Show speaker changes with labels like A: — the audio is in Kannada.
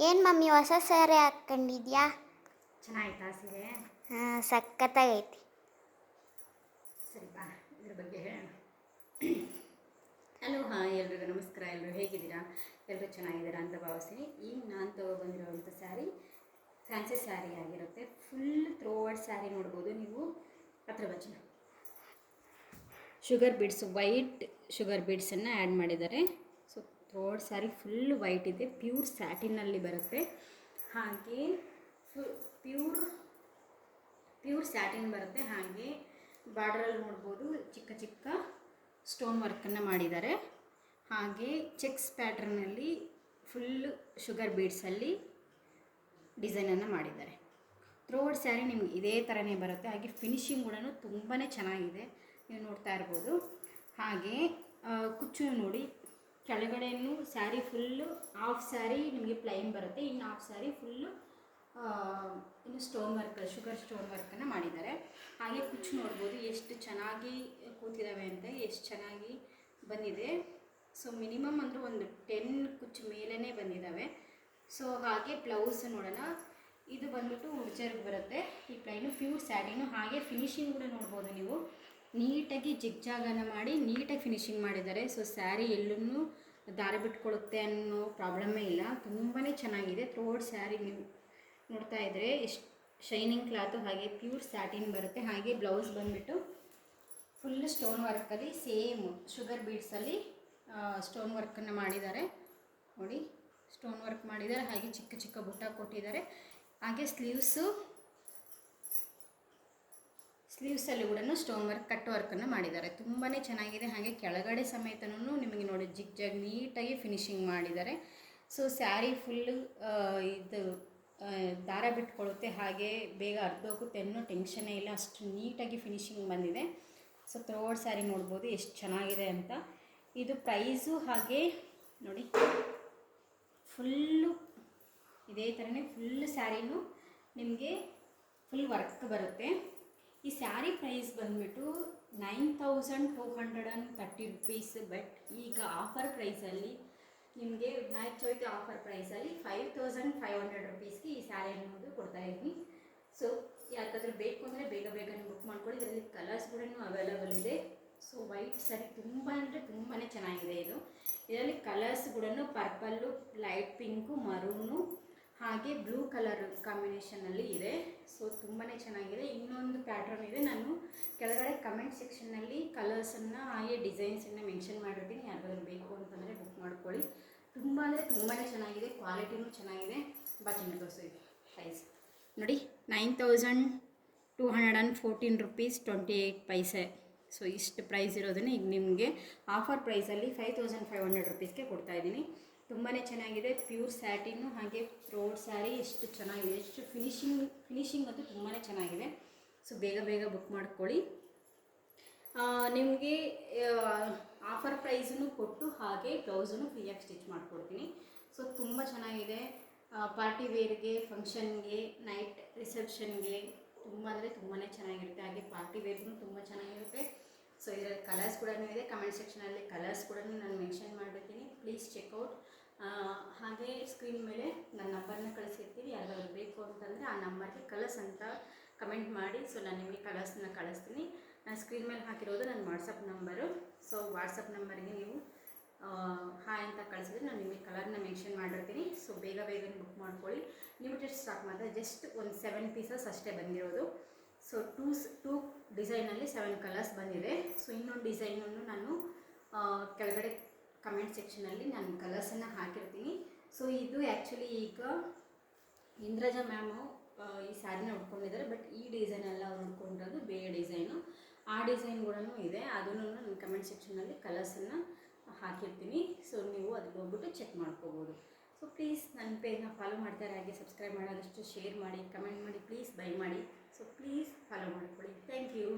A: ಏನು ಮಮ್ಮಿ ಹೊಸ ಸ್ಯಾರಿ ಹಾಕ್ಕೊಂಡಿದ್ಯಾ?
B: ಚೆನ್ನಾಗಿತ್ತಾ ಸೀರೆ?
A: ಹಾಂ, ಸಖತ್ತಾಗೈತಿ.
B: ಸರಿ ಬಾ, ಇದ್ರ ಬಗ್ಗೆ ಹೇಳೋಣ. ಹಲೋ, ಎಲ್ರಿಗೂ ನಮಸ್ಕಾರ. ಎಲ್ಲರೂ ಹೇಗಿದ್ದೀರಾ? ಎಲ್ಲರೂ ಚೆನ್ನಾಗಿದ್ದೀರಾ ಅಂತ ಭಾವಿಸ್ತೀನಿ. ಈಗ ನಾನು ತೊಗೊಬಂದಿರೋವಂಥ ಸ್ಯಾರಿ ಫ್ಯಾನ್ಸಿ ಸ್ಯಾರಿ ಆಗಿರುತ್ತೆ. ಫುಲ್ ಥ್ರೋವರ್ಡ್ ಸ್ಯಾರಿ ನೋಡ್ಬೋದು ನೀವು. ಹತ್ರ ಬಚ್ಚನ ಶುಗರ್ ಬೀಡ್ಸ್, ವೈಟ್ ಶುಗರ್ ಬೀಡ್ಸನ್ನು ಆ್ಯಡ್ ಮಾಡಿದ್ದಾರೆ. So throughout sari full white ಇದೆ, ಪ್ಯೂರ್ ಸ್ಯಾಟಿನಲ್ಲಿ ಬರುತ್ತೆ. ಹಾಗೆ ಪ್ಯೂರ್ ಸ್ಯಾಟಿನ್ ಬರುತ್ತೆ. ಹಾಗೆ ಬಾರ್ಡ್ರಲ್ಲಿ ನೋಡ್ಬೋದು ಚಿಕ್ಕ ಚಿಕ್ಕ ಸ್ಟೋನ್ ವರ್ಕನ್ನು ಮಾಡಿದ್ದಾರೆ. ಹಾಗೆ ಚೆಕ್ಸ್ ಪ್ಯಾಟ್ರನಲ್ಲಿ ಫುಲ್ ಶುಗರ್ ಬೀಡ್ಸಲ್ಲಿ ಡಿಸೈನನ್ನು ಮಾಡಿದ್ದಾರೆ. ಥ್ರೋವರ್ಡ್ ಸ್ಯಾರಿ ನಿಮ್ಗೆ ಇದೇ ಥರನೇ ಬರುತ್ತೆ. ಹಾಗೆ ಫಿನಿಶಿಂಗ್ ಕೂಡ ತುಂಬಾ ಚೆನ್ನಾಗಿದೆ, ನೀವು ನೋಡ್ತಾ ಇರ್ಬೋದು. ಹಾಗೆ ಕುಚ್ಚು ನೋಡಿ, ಕೆಳಗಡೆಯೂ ಸ್ಯಾರಿ ಫುಲ್ಲು ಹಾಫ್ ಸ್ಯಾರಿ ನಿಮಗೆ ಪ್ಲೈನ್ ಬರುತ್ತೆ, ಇನ್ನು ಹಾಫ್ ಸ್ಯಾರಿ ಫುಲ್ಲು ಇನ್ನು ಸ್ಟೋನ್ ವರ್ಕ್, ಶುಗರ್ ಸ್ಟೋನ್ ವರ್ಕನ್ನು ಮಾಡಿದ್ದಾರೆ. ಹಾಗೆ ಕುಚ್ಚು ನೋಡ್ಬೋದು ಎಷ್ಟು ಚೆನ್ನಾಗಿ ಕೂತಿದ್ದಾವೆ ಅಂತ, ಎಷ್ಟು ಚೆನ್ನಾಗಿ ಬಂದಿದೆ. ಸೊ ಮಿನಿಮಮ್ ಅಂದರೆ ಒಂದು 10 ಕುಚ್ಚು ಮೇಲೇ ಬಂದಿದ್ದಾವೆ. ಸೊ ಹಾಗೆ ಬ್ಲೌಸ್ ನೋಡೋಣ. ಇದು ಬಂದ್ಬಿಟ್ಟು ಉಡ್ಜರ್ಗೆ ಬರುತ್ತೆ, ಈ ಪ್ಲೈನು ಪ್ಯೂರ್ ಸ್ಯಾಟಿನು. ಹಾಗೆ ಫಿನಿಶಿಂಗ್ ಕೂಡ ನೋಡ್ಬೋದು ನೀವು, ನೀಟಾಗಿ ಜಿಗ್ಜಾಗನ್ನು ಮಾಡಿ ನೀಟಾಗಿ ಫಿನಿಶಿಂಗ್ ಮಾಡಿದ್ದಾರೆ. ಸೊ ಸ್ಯಾರಿ ಎಲ್ಲೂ ದಾರ ಬಿಟ್ಕೊಳ್ಳುತ್ತೆ ಅನ್ನೋ ಪ್ರಾಬ್ಲಮ್ಮೇ ಇಲ್ಲ, ತುಂಬಾ ಚೆನ್ನಾಗಿದೆ. ಥ್ರೋವರ್ಡ್ ಸ್ಯಾರಿ ನೀವು ನೋಡ್ತಾ ಇದ್ದರೆ ಎಷ್ಟು ಶೈನಿಂಗ್ ಕ್ಲಾತು, ಹಾಗೆ ಪ್ಯೂರ್ ಸ್ಯಾಟಿನ್ ಬರುತ್ತೆ. ಹಾಗೆ ಬ್ಲೌಸ್ ಬಂದುಬಿಟ್ಟು ಫುಲ್ ಸ್ಟೋನ್ ವರ್ಕಲ್ಲಿ ಸೇಮ್ ಶುಗರ್ ಬೀಡ್ಸಲ್ಲಿ ಸ್ಟೋನ್ ವರ್ಕನ್ನು ಮಾಡಿದ್ದಾರೆ ನೋಡಿ, ಸ್ಟೋನ್ ವರ್ಕ್ ಮಾಡಿದ್ದಾರೆ. ಹಾಗೆ ಚಿಕ್ಕ ಚಿಕ್ಕ ಬುಟ್ಟ ಕೊಟ್ಟಿದ್ದಾರೆ. ಹಾಗೆ ಸ್ಲೀವ್ಸಲ್ಲಿ ಕೂಡ ಸ್ಟೋನ್ ವರ್ಕ್, ಕಟ್ ವರ್ಕನ್ನು ಮಾಡಿದ್ದಾರೆ, ತುಂಬಾ ಚೆನ್ನಾಗಿದೆ. ಹಾಗೆ ಕೆಳಗಡೆ ಸಮೇತನೂ ನಿಮಗೆ ನೋಡಿ ಜಿಗ್ ನೀಟಾಗಿ ಫಿನಿಶಿಂಗ್ ಮಾಡಿದ್ದಾರೆ. ಸೊ ಸ್ಯಾರಿ ಫುಲ್ಲು ಇದು ದಾರ ಬಿಟ್ಕೊಳ್ಳುತ್ತೆ, ಹಾಗೆ ಬೇಗ ಅರ್ಧೋಗುತ್ತೆ ಅನ್ನೋ ಟೆನ್ಷನ್ನೇ ಇಲ್ಲ, ಅಷ್ಟು ನೀಟಾಗಿ ಫಿನಿಶಿಂಗ್ ಬಂದಿದೆ. ಸೊ ಥ್ರೋವರ್ಡ್ ಸ್ಯಾರಿ ನೋಡ್ಬೋದು ಎಷ್ಟು ಚೆನ್ನಾಗಿದೆ ಅಂತ. ಇದು ಪ್ರೈಸು ಹಾಗೆ ನೋಡಿ ಫುಲ್ಲು ಇದೇ ಥರನೇ ಫುಲ್ ಸ್ಯಾರಿನೂ ನಿಮಗೆ ಫುಲ್ ವರ್ಕ್ ಬರುತ್ತೆ. ಈ ಸ್ಯಾರಿ ಪ್ರೈಸ್ ಬಂದುಬಿಟ್ಟು 9230 ರುಪೀಸ್. ಬಟ್ ಈಗ ಆಫರ್ ಪ್ರೈಸಲ್ಲಿ ನಿಮಗೆ ವಿನಾಯಕ ಚೌತಿ ಆಫರ್ ಪ್ರೈಸಲ್ಲಿ 5500 ರುಪೀಸ್ಗೆ ಈ ಸ್ಯಾರಿ ಅನ್ನೋದು ಕೊಡ್ತಾಯಿದ್ವಿ. ಸೊ ಯಾಕಾದರೂ ಬೇಕು ಅಂದರೆ ಬೇಗ ಬೇಗನೆ ಬುಕ್ ಮಾಡ್ಕೊಳ್ಳಿ. ಇದರಲ್ಲಿ ಕಲರ್ಸ್ ಕೂಡ ಅವೈಲಬಲ್ ಇದೆ. ಸೊ ವೈಟ್ ಸ್ಯಾರಿ ತುಂಬ ಅಂದರೆ ತುಂಬಾ ಚೆನ್ನಾಗಿದೆ. ಇದರಲ್ಲಿ ಕಲರ್ಸ್ ಕೂಡ ಪರ್ಪಲ್ಲು, ಲೈಟ್ ಪಿಂಕು, ಮರೂನು ಹಾಗೆ ಬ್ಲೂ ಕಲರ್ ಕಾಂಬಿನೇಷನಲ್ಲಿ ಇದೆ. ಸೊ ತುಂಬಾ ಚೆನ್ನಾಗಿದೆ. ಇನ್ನೊಂದು ಪ್ಯಾಟ್ರನ್ ಇದೆ, ನಾನು ಕೆಳಗಡೆ ಕಮೆಂಟ್ ಸೆಕ್ಷನ್ನಲ್ಲಿ ಕಲರ್ಸನ್ನು ಹಾಗೆ ಡಿಸೈನ್ಸನ್ನು ಮೆನ್ಷನ್ ಮಾಡಿರ್ತೀನಿ. ಯಾರಿಗಾದ್ರೂ ಬೇಕು ಅಂತಂದರೆ ಬುಕ್ ಮಾಡ್ಕೊಳ್ಳಿ. ತುಂಬ ಅಂದರೆ ತುಂಬಾ ಚೆನ್ನಾಗಿದೆ, ಕ್ವಾಲಿಟಿನೂ ಚೆನ್ನಾಗಿದೆ. ಬಾಚಿನ ತೋರಿಸಿ ಪ್ರೈಸ್ ನೋಡಿ, 9214 ರುಪೀಸ್ 28 ಪೈಸೆ. ಸೊ ಇಷ್ಟು ಪ್ರೈಸ್ ಇರೋದನ್ನು ಈಗ ನಿಮಗೆ ಆಫರ್ ಪ್ರೈಸಲ್ಲಿ 5500 ರುಪೀಸ್ಗೆ ಕೊಡ್ತಾಯಿದ್ದೀನಿ. ತುಂಬಾ ಚೆನ್ನಾಗಿದೆ, ಪ್ಯೂರ್ ಸ್ಯಾಟಿನ್ನು. ಹಾಗೆ ಥ್ರೋವರ್ಡ್ ಸ್ಯಾರಿ ಎಷ್ಟು ಚೆನ್ನಾಗಿದೆ, ಎಷ್ಟು ಫಿನಿಶಿಂಗ್ ಅಂತೂ ತುಂಬಾ ಚೆನ್ನಾಗಿದೆ. ಸೊ ಬೇಗ ಬೇಗ ಬುಕ್ ಮಾಡ್ಕೊಳ್ಳಿ. ನಿಮಗೆ ಆಫರ್ ಪ್ರೈಸನ್ನು ಕೊಟ್ಟು ಹಾಗೆ ಬ್ಲೌಸನ್ನು ಫ್ರೀಯಾಗಿ ಸ್ಟಿಚ್ ಮಾಡಿಕೊಡ್ತೀನಿ. ಸೊ ತುಂಬ ಚೆನ್ನಾಗಿದೆ, ಪಾರ್ಟಿ ವೇರ್ಗೆ, ಫಂಕ್ಷನ್ಗೆ, ನೈಟ್ ರಿಸೆಪ್ಷನ್ಗೆ ತುಂಬ ಅಂದರೆ ತುಂಬಾ ಚೆನ್ನಾಗಿರುತ್ತೆ. ಹಾಗೆ ಪಾರ್ಟಿ ವೇರ್ಗೂ ತುಂಬ ಚೆನ್ನಾಗಿರುತ್ತೆ. ಸೊ ಇದರಲ್ಲಿ ಕಲರ್ಸ್ ಕೂಡ ಇದೆ, ಕಮೆಂಟ್ ಸೆಕ್ಷನಲ್ಲಿ ಕಲರ್ಸ್ ಕೂಡ ನಾನು ಮೆನ್ಷನ್ ಮಾಡಿರ್ತೀನಿ, ಪ್ಲೀಸ್ ಚೆಕ್ಔಟ್. ಹಾಗೆ ಸ್ಕ್ರೀನ್ ಮೇಲೆ ನನ್ನ ನಂಬರ್ನ ಕಳಿಸಿರ್ತೀನಿ, ಯಾರಾದರೂ ಬೇಕು ಅಂತಂದರೆ ಆ ನಂಬರ್ಗೆ ಕಲರ್ಸ್ ಅಂತ ಕಮೆಂಟ್ ಮಾಡಿ. ಸೊ ನಾನು ನಿಮಗೆ ಕಲರ್ಸನ್ನ ಕಳಿಸ್ತೀನಿ. ನಾನು ಸ್ಕ್ರೀನ್ ಮೇಲೆ ಹಾಕಿರೋದು ನನ್ನ ವಾಟ್ಸಪ್ ನಂಬರು. ಸೊ ವಾಟ್ಸಪ್ ನಂಬರ್ಗೆ ನೀವು ಹಾಯ್ ಅಂತ ಕಳಿಸಿದ್ರೆ ನಾನು ನಿಮಗೆ ಕಲರ್ನ ಮೆನ್ಷನ್ ಮಾಡಿರ್ತೀನಿ. ಸೊ ಬೇಗ ಬೇಗನೆ ಬುಕ್ ಮಾಡ್ಕೊಳ್ಳಿ. ಲಿಮಿಟೆಡ್ ಸ್ಟಾಕ್ ಮಾತ್ರ, ಜಸ್ಟ್ ಒಂದು 7 ಪೀಸಸ್ ಅಷ್ಟೇ ಬಂದಿರೋದು. ಸೊ ಟೂ ಡಿಸೈನಲ್ಲಿ 7 ಕಲರ್ಸ್ ಬಂದಿದೆ. ಸೊ ಇನ್ನೊಂದು ಡಿಸೈನನ್ನು ನಾನು ಕೆಳಗಡೆ ಕಮೆಂಟ್ ಸೆಕ್ಷನಲ್ಲಿ ನಾನು ಕಲರ್ಸನ್ನು ಹಾಕಿರ್ತೀನಿ. ಸೊ ಇದು ಆ್ಯಕ್ಚುಲಿ ಈಗ ಇಂದ್ರಜಾ ಮ್ಯಾಮು ಈ ಸ್ಯಾರಿನ ಉಟ್ಕೊಂಡಿದ್ದಾರೆ, ಬಟ್ ಈ ಡಿಸೈನೆಲ್ಲ ಅವ್ರು ಉಟ್ಕೊಂಡಿರೋದು ಬೇರೆ ಡಿಸೈನು. ಆ ಡಿಸೈನ್ ಕೂಡ ಇದೆ, ಅದನ್ನು ನಾನು ಕಮೆಂಟ್ ಸೆಕ್ಷನಲ್ಲಿ ಕಲರ್ಸನ್ನು ಹಾಕಿರ್ತೀನಿ. ಸೊ ನೀವು ಅದಕ್ಕೆ ಹೋಗ್ಬಿಟ್ಟು ಚೆಕ್ ಮಾಡ್ಕೋಬೋದು. ಸೊ ಪ್ಲೀಸ್ ನನ್ನ ಪೇಜ್ನ ಫಾಲೋ ಮಾಡ್ತಾರೆ, ಹಾಗೆ ಸಬ್ಸ್ಕ್ರೈಬ್ ಮಾಡೋದಷ್ಟು ಶೇರ್ ಮಾಡಿ, ಕಮೆಂಟ್ ಮಾಡಿ, ಪ್ಲೀಸ್ ಬೈ ಮಾಡಿ. ಸೊ ಪ್ಲೀಸ್ ಫಾಲೋ ಮಾಡ್ಕೊಳ್ಳಿ. Thank you.